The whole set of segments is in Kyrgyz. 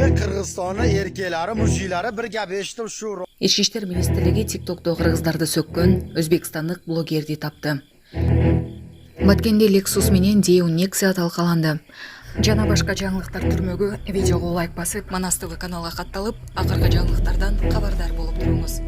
Kırgızistan'ın erkeklari, mujilari bir gap eshitib shu Ички иштер министрлиги ТикТокто кыргыздарды сөккөн өзбекстандык блогерди тапты. Баткенде Lexus менен Deo Nexia талкаланды. Жана башка жаңылыктар түрмөгү видеого лайк басып, Манас ТВ каналга катталып, акыркы жаңылыктардан кабардар болуп туруңуз.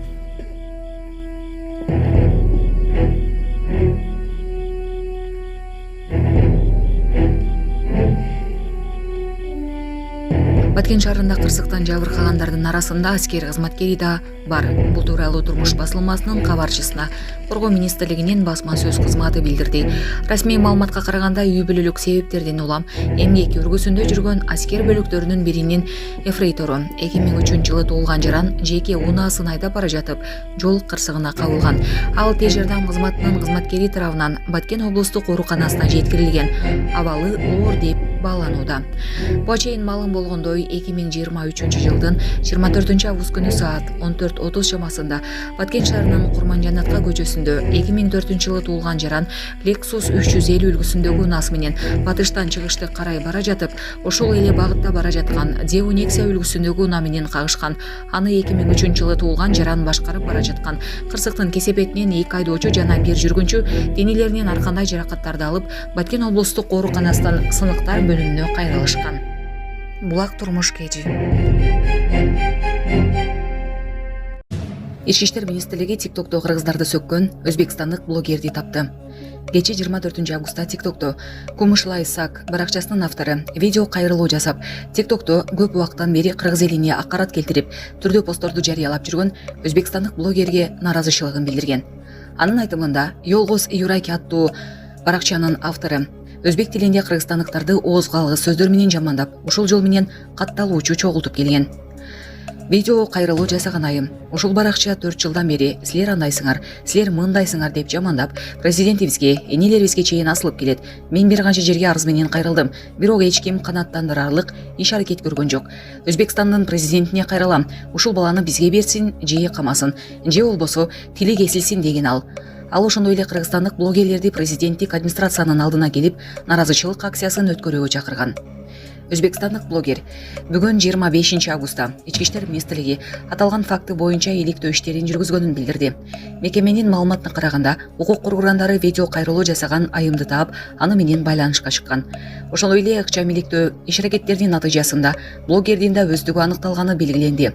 Баткен шаарында кырсыктан жабыркагандардын арасында аскер кызматкери да бар. Бул тууралуу Турмуш басылмасынын кабарчысына Коргоо министрлигинин басма сөз кызматы билдирди. Расмий маалыматка караганда үй бүлөлүк себептерден улам эмгек өргүсүндө жүргөн аскер бөлүктөрүнүн биринин эфрейтору 2003-жылы туулган жаран жеке унаасын айдап бара жатып жол кырсыгына кабылган. Ал тез жардам кызматынын кызматкери тарабынан Баткен облустук ооруканасына жеткирилген. Абалы оор деп бааланууда. Буга чейин маалым болгондой 2023-жылдын 24-август күнү саат 14:30 чамасында Баткен шаарынын Курманжанатка көчөсүндө 2004-жылы туулган жаран Lexus 350 үлгүсүндөгү унаас менен батыштан чыгышты карай бара жатып, ошол эле багытта бара жаткан Deo Nexia үлгүсүндөгү унаа менен кагышкан. Аны 2003-жылы туулган жаран башкарып бара жаткан. Кырсыктын кесепетинен 2 айдоочу жана 1 жүргүнчү денелеринен ар кандай жаракаттарды алып, Баткен облустук ооруканасынан сыныктар бөлүмүнө кайрылышкан. Булак турмуш кежи. Ички иштер министрлиги ТикТокто кыргыздарды сөккөн өзбекстандык блогерди тапты. Кечээ 24-августта ТикТокто Кумышлай Сак баракчасынын автору видео кайрылуу жасап, ТикТокто көп убакыттан бери кыргыз элине акарат келтирип, түрдүү постторду жарыялап жүргөн өзбекстандык блогерге наразычылыгын билдирген. Анын айтымында, Yolgos Yuraki аттуу баракчанын автору өзбек тилинде кыргызстандыктарды ооз калгыс сөздөр менен жамандап, ушул жол менен катталуучу чогултуп келген. Видео кайрылуу жасаган айым, ушул баракча 4 жылдан бери силер андайсыңар, силер мындайсыңар деп жамандап, президентибизге, энелерибизге чейин асылып келет. Мен бир канча жерге арыз менен кайрылдым, бирок эч ким канааттандырарлык иш аракет көргөн жок. Өзбекстандын президентине кайрылам, ушул баланы бизге берсин, же камасын, же болбосо тили кесилсин деген ал. Ал ошондой эле кыргызстандык блогерлерди президенттик администрациянын алдына келип, наразычылык акциясын өткөрүүгө чакырган. Өзбекстандык блогер бүгүн 25-августта Ички иштер министрлиги аталган факты боюнча иликтөө иштерин жүргүзгөнүн билдирди. Мекеменин маалыматына караганда, укук коргооргандары видео кайрылуу жасаган айымды таап, аны менен байланышка чыккан. Ошондой эле ыкчам иликтөө иш аракеттеринин натыйжасында блогердин да өздүгү аныкталганы белгиленди.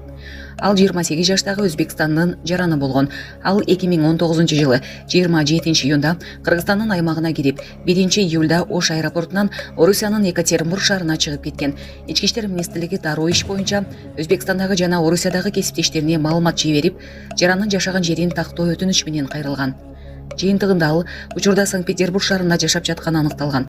Ал 28 жаштагы Өзбекстандын жараны болгон. Ал 2019-жылы 27-июнда Кыргызстандын аймагына кирип, 1-июлда Ош аэропортунан Орусиянын Екатеринбург шаарына чыгып кеткен. Ички иштер министрлиги дароо иш боюнча Өзбекстандагы жана Орусиядагы кесиптештерине маалымат жиберип, жаранын жашаган жерин тактоо өтүнүч менен кайрылган. Жыйынтыгында ал учурда Санкт-Петербург шаарында жашап жатканы аныкталган.